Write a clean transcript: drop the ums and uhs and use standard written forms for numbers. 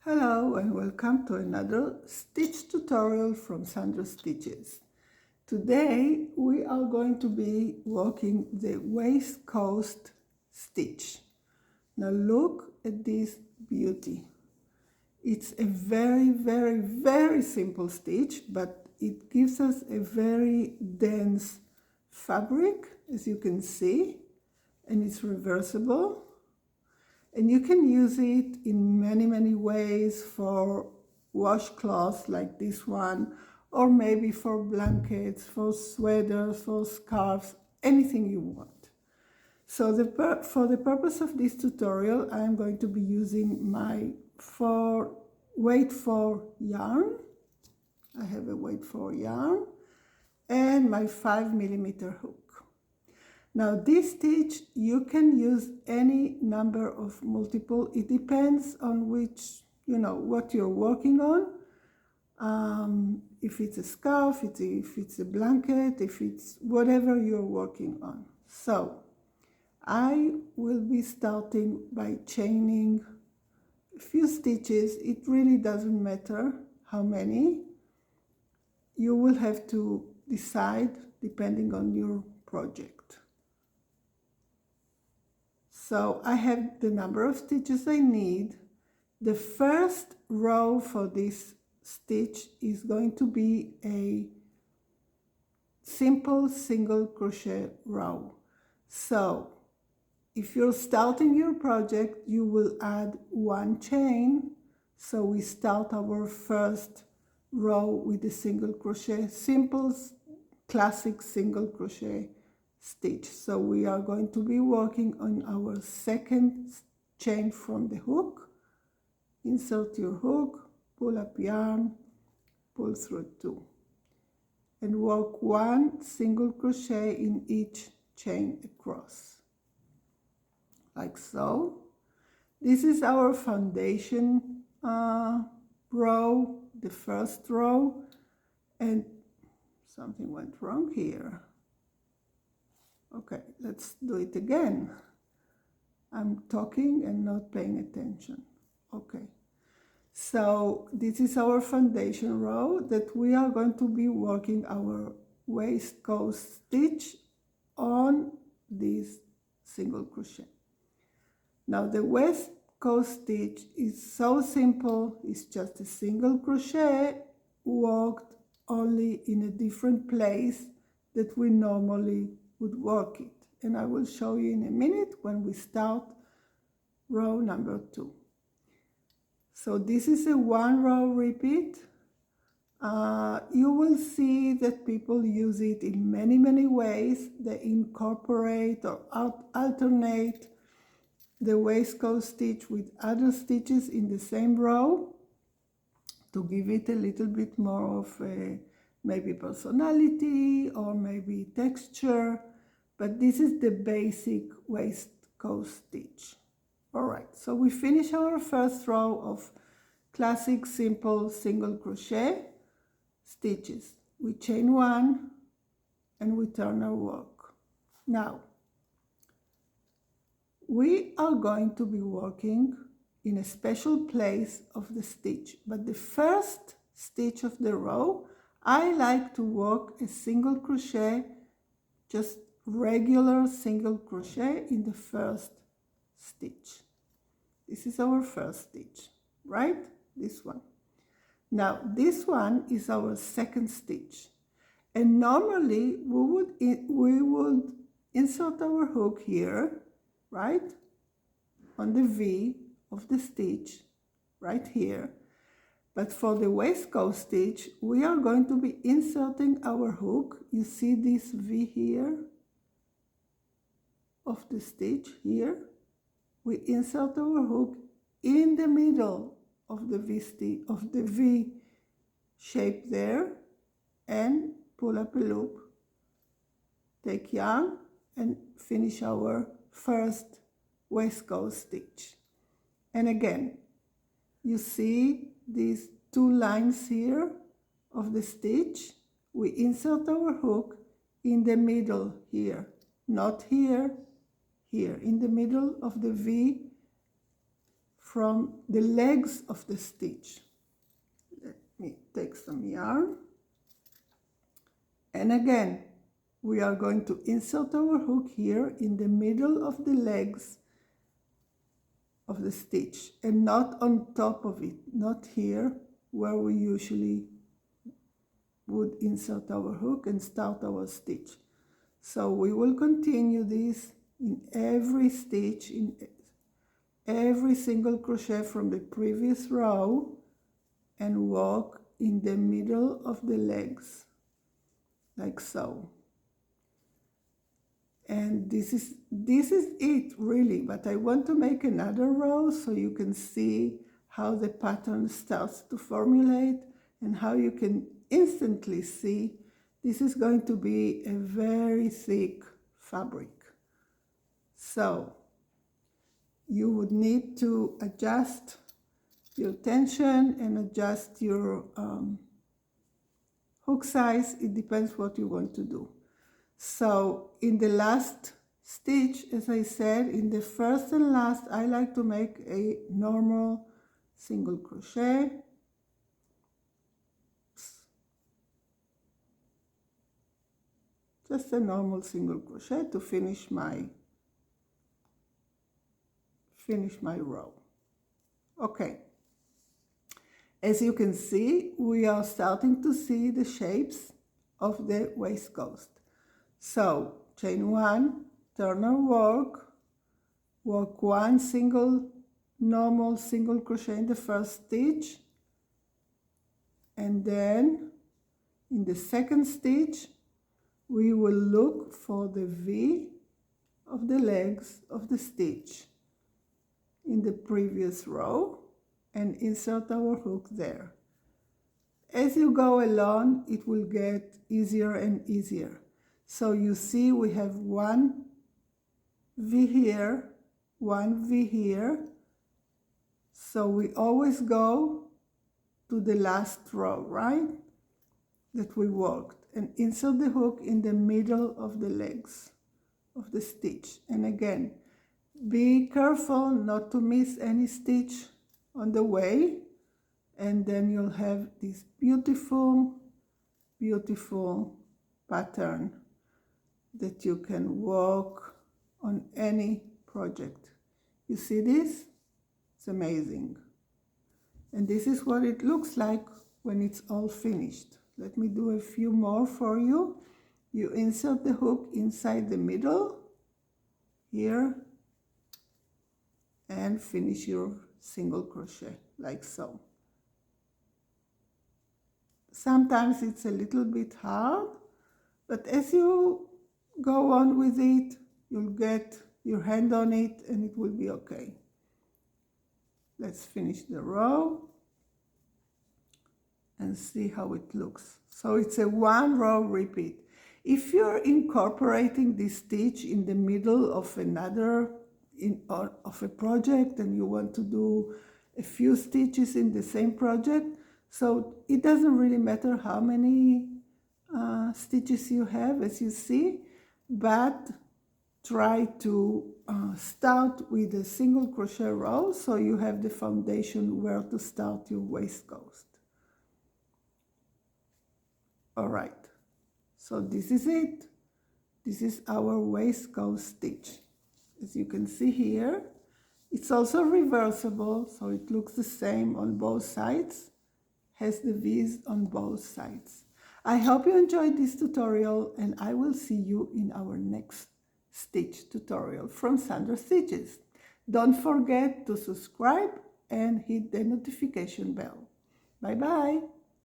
Hello and welcome to another stitch tutorial from SandraStitches. Today we are going to be working the waistcoat stitch. Now look at this beauty. It's a very simple stitch, but it gives us a very dense fabric, as you can see, and it's reversible. And you can use it in many ways for washcloths like this one, or maybe for blankets, for sweaters, for scarves, anything you want. So for the purpose of this tutorial, I'm going to be using my weight 4 yarn. I have a weight 4 yarn and my 5mm hook. Now this stitch, you can use any number of multiple. It depends on which, what you're working on. If it's a scarf, if it's a blanket, if it's whatever you're working on. So I will be starting by chaining a few stitches. It really doesn't matter how many. You will have to decide depending on your project. So I have the number of stitches I need. The first row for this stitch is going to be a simple single crochet row. So if you're starting your project, you will add 1 chain. So we start our first row with a single crochet, simple classic single crochet stitch. So we are going to be working on our second chain from the hook. Insert your hook, pull up yarn, pull through 2, and work 1 single crochet in each chain across, like so. This is our foundation row, the first row, and something went wrong here. Okay, let's do it again. I'm talking and not paying attention. Okay, so this is our foundation row that we are going to be working our waistcoat stitch on this single crochet. Now the waistcoat stitch is so simple. It's just a single crochet worked only in a different place that we normally would work it, and I will show you in a minute when we start row number 2. So this is a 1 row repeat. You will see that people use it in many ways. They incorporate or alternate the waistcoat stitch with other stitches in the same row to give it a little bit more of a maybe personality or maybe texture, but this is the basic waistcoat stitch. All right, so we finish our first row of classic simple single crochet stitches. We chain 1 and we turn our work. Now we are going to be working in a special place of the stitch, but the first stitch of the row, I like to work a single crochet, just regular single crochet in the first stitch. This is our first stitch, right? This one. Now this one is our second stitch, and normally we would insert our hook here, right, on the V of the stitch, right here. But for the waistcoat stitch, we are going to be inserting our hook. You see this V here of the stitch here? We insert our hook in the middle of the V shape there, and pull up a loop, take yarn, and finish our first waistcoat stitch. And again, you see these 2 lines here of the stitch. We insert our hook in the middle here, not here, here in the middle of the V from the legs of the stitch. Let me take some yarn. And again, we are going to insert our hook here in the middle of the legs of the stitch and not on top of it, not here where we usually would insert our hook and start our stitch. So we will continue this in every stitch, in every single crochet from the previous row, and walk in the middle of the legs like so. And this is it really, but I want to make another row so you can see how the pattern starts to formulate and how you can instantly see this is going to be a very thick fabric. So you would need to adjust your tension and adjust your hook size. It depends what you want to do. So in the last stitch, as I said, in the first and last, I like to make a normal single crochet. Just a normal single crochet to finish my row. Okay. As you can see, we are starting to see the shapes of the waistcoat. So chain 1, turn or work 1 normal single crochet in the first stitch, and then in the second stitch we will look for the V of the legs of the stitch in the previous row and insert our hook there. As you go along, it will get easier and easier. So you see we have 1 V here, 1 V here. So we always go to the last row, right? That we worked, and insert the hook in the middle of the legs of the stitch. And again, be careful not to miss any stitch on the way, and then you'll have this beautiful, beautiful pattern that you can work on any project. You see this? It's amazing. And this is what it looks like when it's all finished. Let me do a few more for you. You insert the hook inside the middle here and finish your single crochet like so. Sometimes it's a little bit hard, but as you go on with it, you'll get your hand on it and it will be okay. Let's finish the row and see how it looks. So it's a 1 row repeat. If you're incorporating this stitch in the middle of another of a project and you want to do a few stitches in the same project, so it doesn't really matter how many stitches you have, as you see, but try to start with a single crochet row so you have the foundation where to start your waistcoat. All right, so this is it. This is our waistcoat stitch. As you can see here, it's also reversible, so it looks the same on both sides, has the V's on both sides. I hope you enjoyed this tutorial, and I will see you in our next stitch tutorial from SandraStitches. Don't forget to subscribe and hit the notification bell. Bye bye.